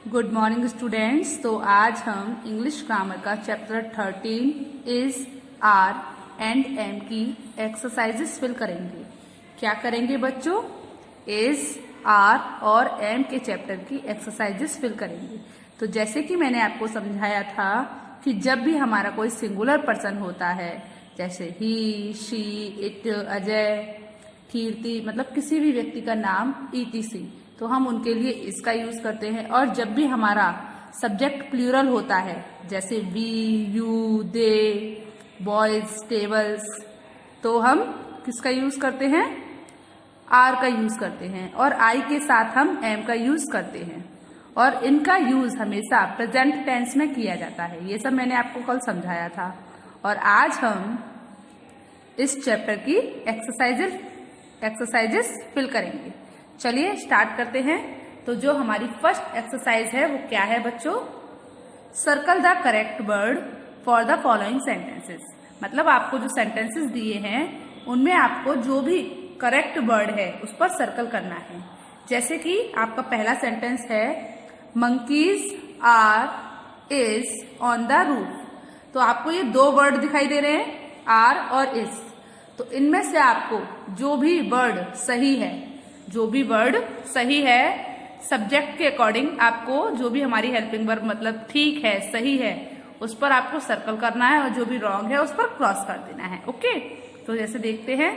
Good morning students. तो आज हम इंग्लिश ग्रामर का chapter 13 is, are and am की एक्सरसाइजेस फिल करेंगे। क्या करेंगे बच्चों? इज, आर और एम के चैप्टर की एक्सरसाइजेस फिल करेंगे। तो जैसे कि मैंने आपको समझाया था कि जब भी हमारा कोई सिंगुलर पर्सन होता है, जैसे ही, शी, इट, अजय, कीर्ति, मतलब किसी भी व्यक्ति का नाम ETC, तो हम उनके लिए इसका यूज करते हैं। और जब भी हमारा सब्जेक्ट प्लूरल होता है, जैसे we, you, they, boys, tables, तो हम किसका यूज करते हैं? आर का यूज करते हैं। और आई के साथ हम एम का यूज करते हैं। और इनका यूज हमेशा प्रेजेंट टेंस में किया जाता है। ये सब मैंने आपको कल समझाया था। और आज हम इस चैप्टर की एक्सरसाइजेस फिल करेंगे। चलिए स्टार्ट करते हैं। तो जो हमारी फर्स्ट एक्सरसाइज है वो क्या है बच्चों? Circle the correct word for the following sentences. मतलब आपको जो सेंटेंसेस दिए हैं उनमें आपको जो भी करेक्ट वर्ड है उस पर सर्कल करना है। जैसे कि आपका पहला सेंटेंस है, monkeys are is on the roof. तो आपको ये दो वर्ड दिखाई दे रहे हैं, आर और इज। तो इनमें से आपको जो भी वर्ड सही है, सब्जेक्ट के अकॉर्डिंग आपको जो भी हमारी हेल्पिंग वर्ब मतलब ठीक है, सही है, उस पर आपको सर्कल करना है और जो भी रॉन्ग है उस पर क्रॉस कर देना है। ओके, तो जैसे देखते हैं,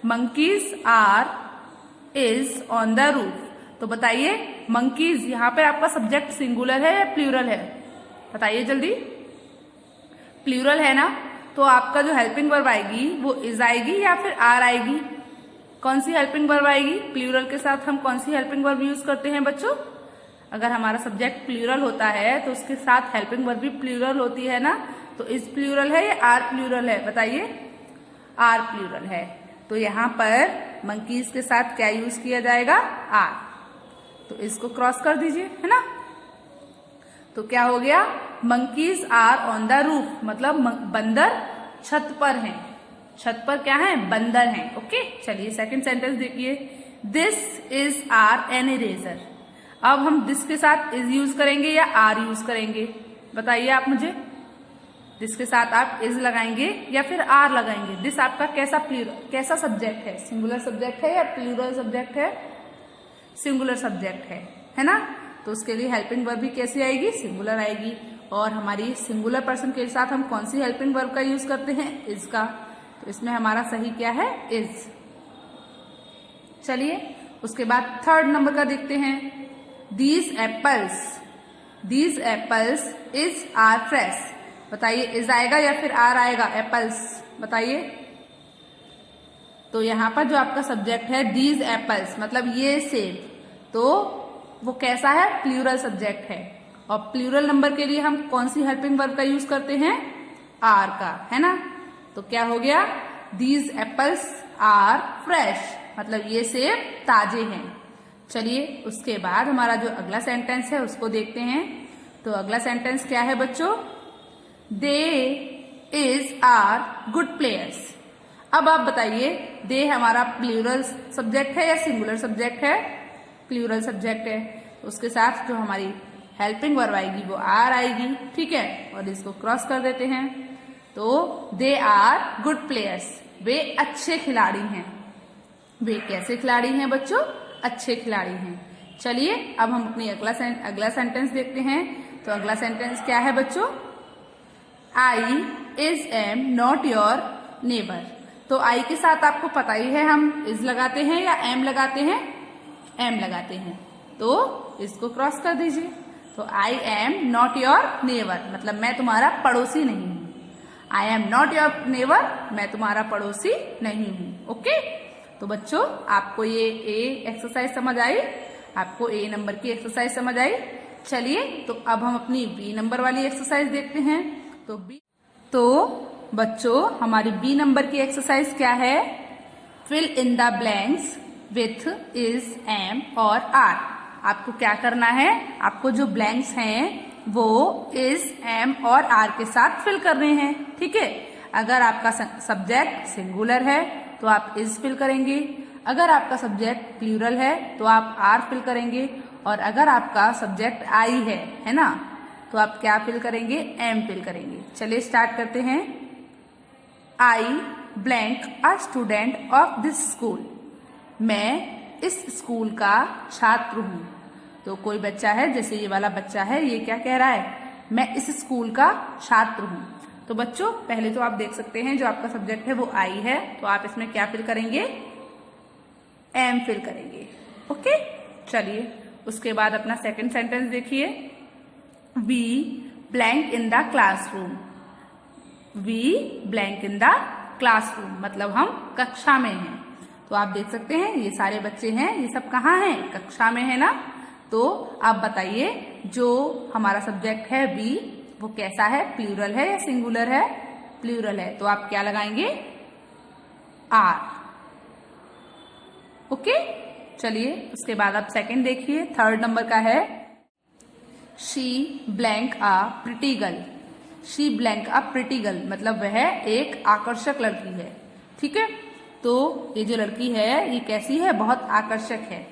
monkeys are is on the roof. तो बताइए, मंकीज यहाँ पर आपका सब्जेक्ट सिंगुलर है या प्लूरल है? बताइए जल्दी। प्लूरल है ना, तो आपका जो हेल्पिंग वर्ब आएगी वो इज आएगी या फिर आर आएगी? कौन सी हेल्पिंग वर्ब आएगी? प्लूरल के साथ हम कौन सी हेल्पिंग वर्ब यूज करते हैं बच्चों? अगर हमारा सब्जेक्ट प्लूरल होता है तो उसके साथ हेल्पिंग वर्ब भी प्लूरल होती है ना। तो इज प्लूरल है या आर प्लूरल है? बताइए। आर प्लूरल है। तो यहाँ पर मंकीज के साथ क्या यूज किया जाएगा? आर। तो इसको क्रॉस कर दीजिए, है ना। तो क्या हो गया? Monkeys are on the roof, मतलब बंदर छत पर हैं। छत पर क्या है? बंदर हैं। ओके, चलिए सेकंड सेंटेंस देखिए, this is are an eraser. अब हम दिस के साथ इज यूज करेंगे या आर यूज करेंगे? बताइए आप मुझे। दिस के साथ आप इज लगाएंगे या फिर आर लगाएंगे? दिस आपका कैसा सब्जेक्ट है? सिंगुलर सब्जेक्ट है या प्लूरल सब्जेक्ट है? सिंगुलर सब्जेक्ट है ना। तो उसके लिए हेल्पिंग वर्ब भी कैसी आएगी? सिंगुलर आएगी। और हमारी सिंगुलर पर्सन के साथ हम कौन सी हेल्पिंग वर्ब का यूज करते हैं? इज का। तो इसमें हमारा सही क्या है? इज। चलिए उसके बाद थर्ड नंबर का देखते हैं, these apples is are fresh. बताइए, इज आएगा या फिर आर आएगा? एप्पल्स, बताइए। तो यहाँ पर जो आपका सब्जेक्ट है दीज एप्पल्स, मतलब ये सेब, तो वो कैसा है? प्लूरल सब्जेक्ट है। और प्लूरल नंबर के लिए हम कौन सी हेल्पिंग वर्ब का यूज करते हैं? आर का, है ना। तो क्या हो गया? दीज एप्पल्स आर फ्रेश, मतलब ये सेब ताजे हैं। चलिए उसके बाद हमारा जो अगला सेंटेंस है उसको देखते हैं। तो अगला सेंटेंस क्या है बच्चों? दे इज आर गुड प्लेयर्स। अब आप बताइए, दे हमारा प्लूरल सब्जेक्ट है या सिंगुलर सब्जेक्ट है? प्लूरल सब्जेक्ट है। उसके साथ जो हमारी हेल्पिंग वर्ब आएगी वो आर आएगी, ठीक है। और इसको क्रॉस कर देते हैं। तो दे आर गुड प्लेयर्स, वे अच्छे खिलाड़ी हैं। वे कैसे खिलाड़ी हैं बच्चों? अच्छे खिलाड़ी हैं। चलिए अब हम अपनी अगला सेंटेंस देखते हैं। तो अगला सेंटेंस क्या है बच्चों? I is am not your neighbour. तो आई के साथ आपको पता ही है हम इज लगाते हैं या एम लगाते हैं? एम लगाते हैं। तो इसको क्रॉस कर दीजिए। तो I am not your neighbour, मतलब मैं तुम्हारा पड़ोसी नहीं हूं। I am not your neighbour, मैं तुम्हारा पड़ोसी नहीं हूं। ओके, तो बच्चों आपको ये ए एक्सरसाइज समझ आई? आपको ए नंबर की एक्सरसाइज समझ आई? चलिए तो अब हम अपनी बी नंबर वाली एक्सरसाइज देखते हैं। तो बच्चों हमारी बी नंबर की एक्सरसाइज क्या है? Fill in the blanks with is, am और आर। आपको क्या करना है? आपको जो ब्लैंक्स हैं वो इज, एम और आर के साथ फिल करने हैं, ठीक है। अगर आपका सब्जेक्ट सिंगुलर है तो आप इज फिल करेंगे। अगर आपका सब्जेक्ट प्लूरल है तो आप आर फिल करेंगे। और अगर आपका सब्जेक्ट आई है ना, तो आप क्या फिल करेंगे, एम फिल करेंगे। चलिए स्टार्ट करते हैं। आई blank a student of this school. मैं इस स्कूल का छात्र हूँ। तो कोई बच्चा है, जैसे ये वाला बच्चा है, ये क्या कह रहा है, मैं इस स्कूल का छात्र हूँ। तो बच्चों पहले तो आप देख सकते हैं जो आपका सब्जेक्ट है वो आई है, तो आप इसमें क्या फिल करेंगे, एम फिल करेंगे। ओके, चलिए उसके बाद अपना सेकंड सेंटेंस देखिए। We blank in the classroom. We blank in the classroom मतलब हम कक्षा में हैं। तो आप देख सकते हैं ये सारे बच्चे हैं, ये सब कहाँ हैं, कक्षा में है ना। तो आप बताइए जो हमारा सब्जेक्ट है वी, वो कैसा है, प्लूरल है या सिंगुलर है, प्लूरल है। तो आप क्या लगाएंगे, आर। ओके, चलिए उसके बाद आप सेकंड देखिए, थर्ड नंबर का है। She blank a pretty girl. She blank a pretty girl मतलब वह एक आकर्षक लड़की है। ठीक है, तो ये जो लड़की है ये कैसी है, बहुत आकर्षक है।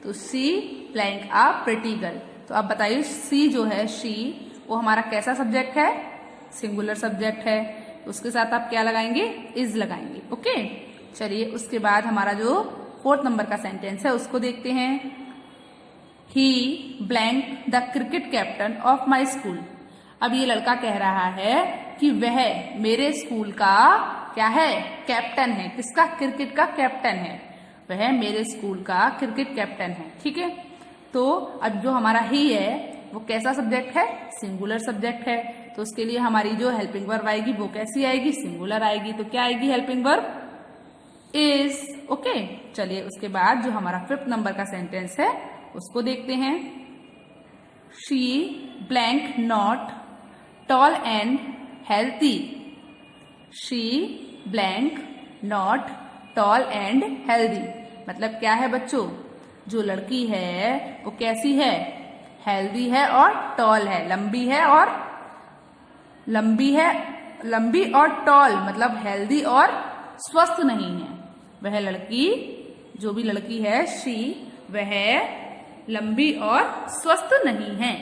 तो सी ब्लैंक अ प्रिटी गर्ल। तो आप बताइए सी जो है, शी, वो हमारा कैसा सब्जेक्ट है, सिंगुलर सब्जेक्ट है। तो उसके साथ आप क्या लगाएंगे, इज लगाएंगे। ओके, चलिए उसके बाद हमारा जो फोर्थ नंबर का सेंटेंस है उसको देखते हैं। He blank the cricket captain of my school. अब ये लड़का कह रहा है कि वह मेरे स्कूल का क्या है, कैप्टन है। किसका, क्रिकेट का कैप्टन है। वह मेरे स्कूल का क्रिकेट कैप्टन है। ठीक है, तो अब जो हमारा ही है वो कैसा सब्जेक्ट है, सिंगुलर सब्जेक्ट है। तो उसके लिए हमारी जो हेल्पिंग वर्ब आएगी वो कैसी आएगी, सिंगुलर आएगी। तो क्या आएगी हेल्पिंग वर्ब, इज। ओके, चलिए उसके बाद जो हमारा फिफ्थ नंबर का सेंटेंस है उसको देखते हैं। She blank not tall and healthy. She blank not tall and healthy मतलब क्या है बच्चों, जो लड़की है वो कैसी है, हेल्दी है और टॉल है, लंबी है और लंबी और टॉल मतलब हेल्दी और स्वस्थ नहीं है। वह लड़की, जो भी लड़की है शी, वह लंबी और स्वस्थ नहीं है।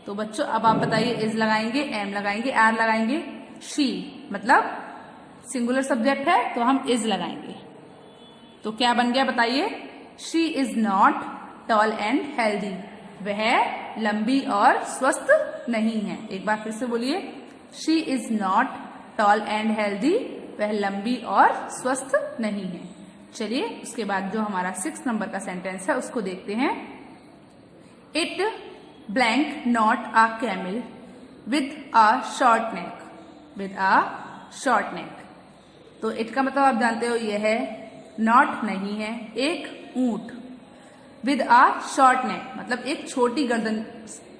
तो बच्चों अब आप बताइए, इज लगाएंगे, एम लगाएंगे, आर लगाएंगे। शी मतलब सिंगुलर सब्जेक्ट है तो हम इज लगाएंगे। तो क्या बन गया बताइए, she is not tall and healthy. वह लंबी और स्वस्थ नहीं है। एक बार फिर से बोलिए, she is not tall and healthy. वह लंबी और स्वस्थ नहीं है। चलिए उसके बाद जो हमारा 6 नंबर का सेंटेंस है उसको देखते हैं। It blank not a camel with a short neck. With a short neck, तो इट का मतलब आप जानते हो ये है, नॉट नहीं है, एक ऊंट। विद अ शॉर्ट नेक मतलब एक छोटी गर्दन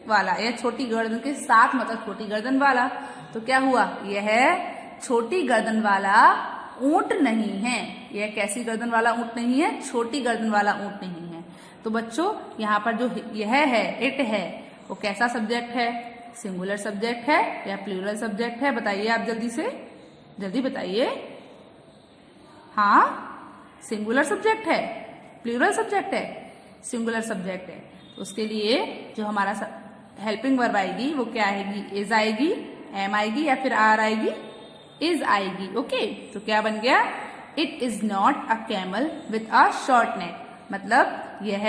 वाला, या छोटी गर्दन के साथ मतलब छोटी गर्दन वाला। तो क्या हुआ, यह छोटी गर्दन वाला ऊंट नहीं है। यह कैसी गर्दन वाला ऊंट नहीं है, छोटी गर्दन वाला ऊंट नहीं है। तो बच्चों यहाँ पर जो यह है, इट है, वो कैसा सब्जेक्ट है, सिंगुलर सब्जेक्ट है या प्लूरल सब्जेक्ट है, बताइए आप जल्दी से, जल्दी बताइए। हाँ, सिंगुलर सब्जेक्ट है, प्लूरल सब्जेक्ट है, सिंगुलर सब्जेक्ट है। तो उसके लिए जो हमारा हेल्पिंग वर्ब आएगी वो क्या आएगी, इज आएगी, एम आएगी या फिर आर आएगी, इज आएगी। ओके, तो क्या बन गया, it is not a camel with a short neck मतलब यह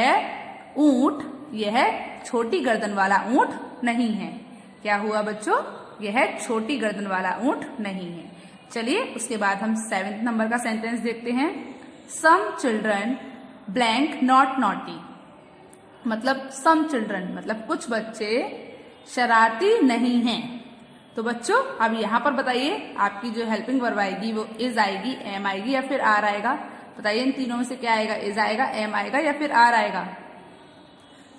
ऊंट, यह छोटी गर्दन वाला ऊंट नहीं है। क्या हुआ बच्चों, यह छोटी गर्दन वाला ऊंट नहीं है। चलिए उसके बाद हम 7 नंबर का सेंटेंस देखते हैं। Some children blank not naughty मतलब सम चिल्ड्रन मतलब कुछ बच्चे शरारती नहीं हैं। तो बच्चों अब यहाँ पर बताइए, आपकी जो हेल्पिंग वर्ब आएगी वो इज आएगी, एम आएगी या फिर आर आएगा। बताइए इन तीनों में से क्या आएगा, इज आएगा, एम आएगा या फिर आर आएगा।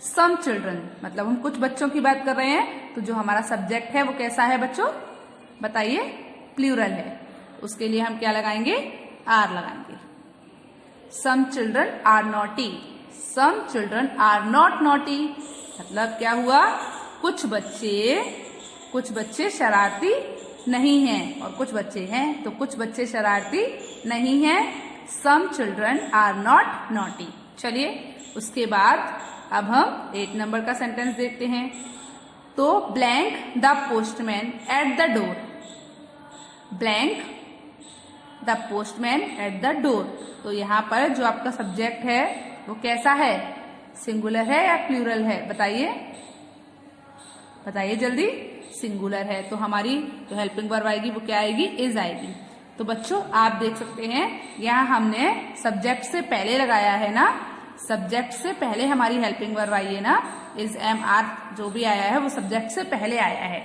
सम चिल्ड्रन मतलब हम कुछ बच्चों की बात कर रहे हैं। तो जो हमारा सब्जेक्ट है वो कैसा है बच्चों, बताइए, प्लूरल है। उसके लिए हम क्या लगाएंगे, आर लगाएंगे। Some children are naughty. Some children are not naughty मतलब क्या हुआ, कुछ बच्चे शरारती नहीं हैं और कुछ बच्चे हैं, तो कुछ बच्चे शरारती नहीं हैं। Some children are not naughty. चलिए उसके बाद अब हम 8 नंबर का सेंटेंस देखते हैं। तो blank the postman at the door, blank the postman at the door. तो यहाँ पर जो आपका सब्जेक्ट है वो कैसा है, सिंगुलर है या प्लूरल है, बताइए बताइए जल्दी। सिंगुलर है, तो हमारी जो हेल्पिंग वर्ब आएगी वो क्या आएगी, इज आएगी। तो बच्चों आप देख सकते हैं यहाँ हमने सब्जेक्ट से पहले लगाया है ना, सब्जेक्ट से पहले हमारी हेल्पिंग वर्ब आई है ना, इज एम आर जो भी आया है वो सब्जेक्ट से पहले आया है।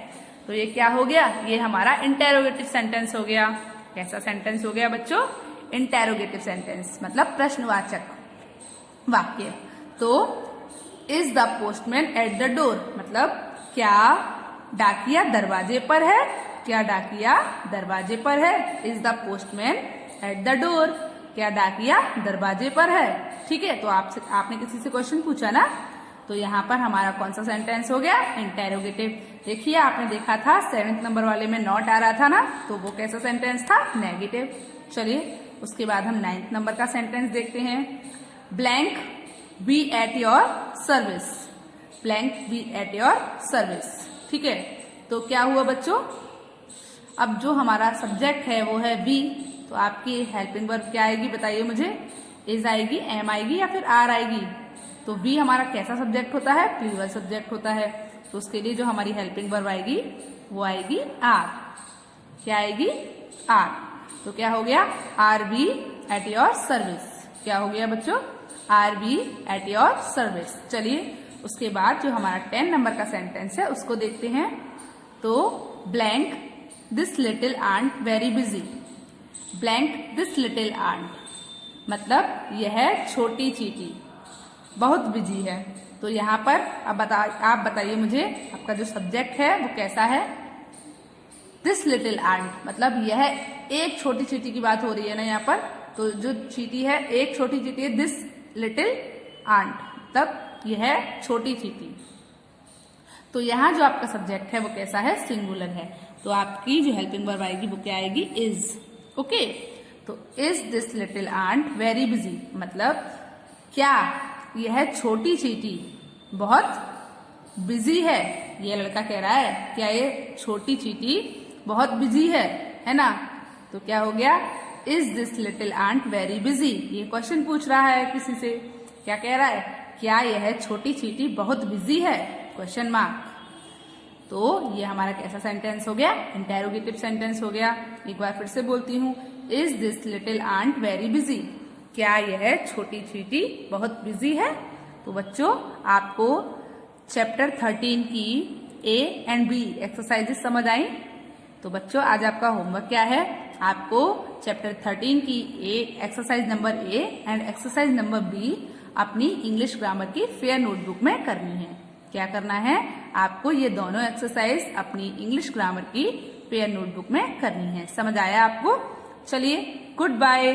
तो ये क्या हो गया, ये हमारा इंटेरोगेटिव सेंटेंस हो गया। कैसा सेंटेंस हो गया बच्चों, इंटेरोगेटिव सेंटेंस मतलब प्रश्नवाचक वाक्य। तो is the postman at the door मतलब क्या डाकिया दरवाजे पर है, क्या डाकिया दरवाजे पर है। Is the postman at the door, क्या डाकिया दरवाजे पर है। ठीक है, तो आपने किसी से क्वेश्चन पूछा ना, तो यहाँ पर हमारा कौन सा सेंटेंस हो गया, इंटेरोगेटिव। देखिए आपने देखा था 7th नंबर वाले में नॉट आ रहा था ना, तो वो कैसा सेंटेंस था, नेगेटिव। चलिए उसके बाद हम 9th नंबर का सेंटेंस देखते हैं। Blank be at your service, blank be at your service. ठीक है, तो क्या हुआ बच्चों, अब जो हमारा सब्जेक्ट है वो है बी, तो आपकी हेल्पिंग वर्ब क्या आएगी बताइए मुझे, इज आएगी, एम आएगी या फिर आर आएगी। तो बी हमारा कैसा सब्जेक्ट होता है, प्लूरल सब्जेक्ट होता है। तो उसके लिए जो हमारी हेल्पिंग वर्ब आएगी वो आएगी आर। क्या आएगी, आर। तो क्या हो गया, are be at your service. क्या हो गया बच्चों, are be at your service. चलिए उसके बाद जो हमारा 10 नंबर का सेंटेंस है उसको देखते हैं। तो blank this little ant very busy, blank this little ant मतलब यह छोटी चींटी बहुत बिजी है। तो यहाँ पर अब आप बताइए मुझे, आपका जो सब्जेक्ट है वो कैसा है, दिस लिटिल आंट मतलब यह एक छोटी चींटी की बात हो रही है ना यहाँ पर। तो जो चींटी है, एक छोटी चींटी है, दिस लिटिल आंट मतलब यह छोटी चींटी। तो यहाँ जो आपका सब्जेक्ट है वो कैसा है, सिंगुलर है। तो आपकी जो हेल्पिंग वर्ब आएगी वो क्या आएगी, इज। ओके, तो is this little ant very busy मतलब क्या यह छोटी चींटी बहुत बिजी है। ये लड़का कह रहा है क्या ये छोटी चींटी बहुत बिजी है ना। तो क्या हो गया, is this little ant very busy. ये क्वेश्चन पूछ रहा है किसी से, क्या कह रहा है, क्या यह छोटी चींटी बहुत बिजी है, क्वेश्चन मार्क। तो ये हमारा कैसा सेंटेंस हो गया, इंटेरोगेटिव सेंटेंस हो गया। एक बार फिर से बोलती हूँ, is this little ant very busy, क्या यह छोटी चींटी बहुत बिजी है। तो बच्चों आपको चैप्टर 13 की ए एंड बी एक्सरसाइजेस समझ आई। तो बच्चों आज आपका होमवर्क क्या है, आपको चैप्टर 13 की A exercise number A and exercise number B अपनी इंग्लिश ग्रामर की फेयर नोटबुक में करनी है। क्या करना है, आपको ये दोनों एक्सरसाइज अपनी इंग्लिश ग्रामर की फेयर नोटबुक में करनी है। समझ आया आपको? चलिए गुड बाय।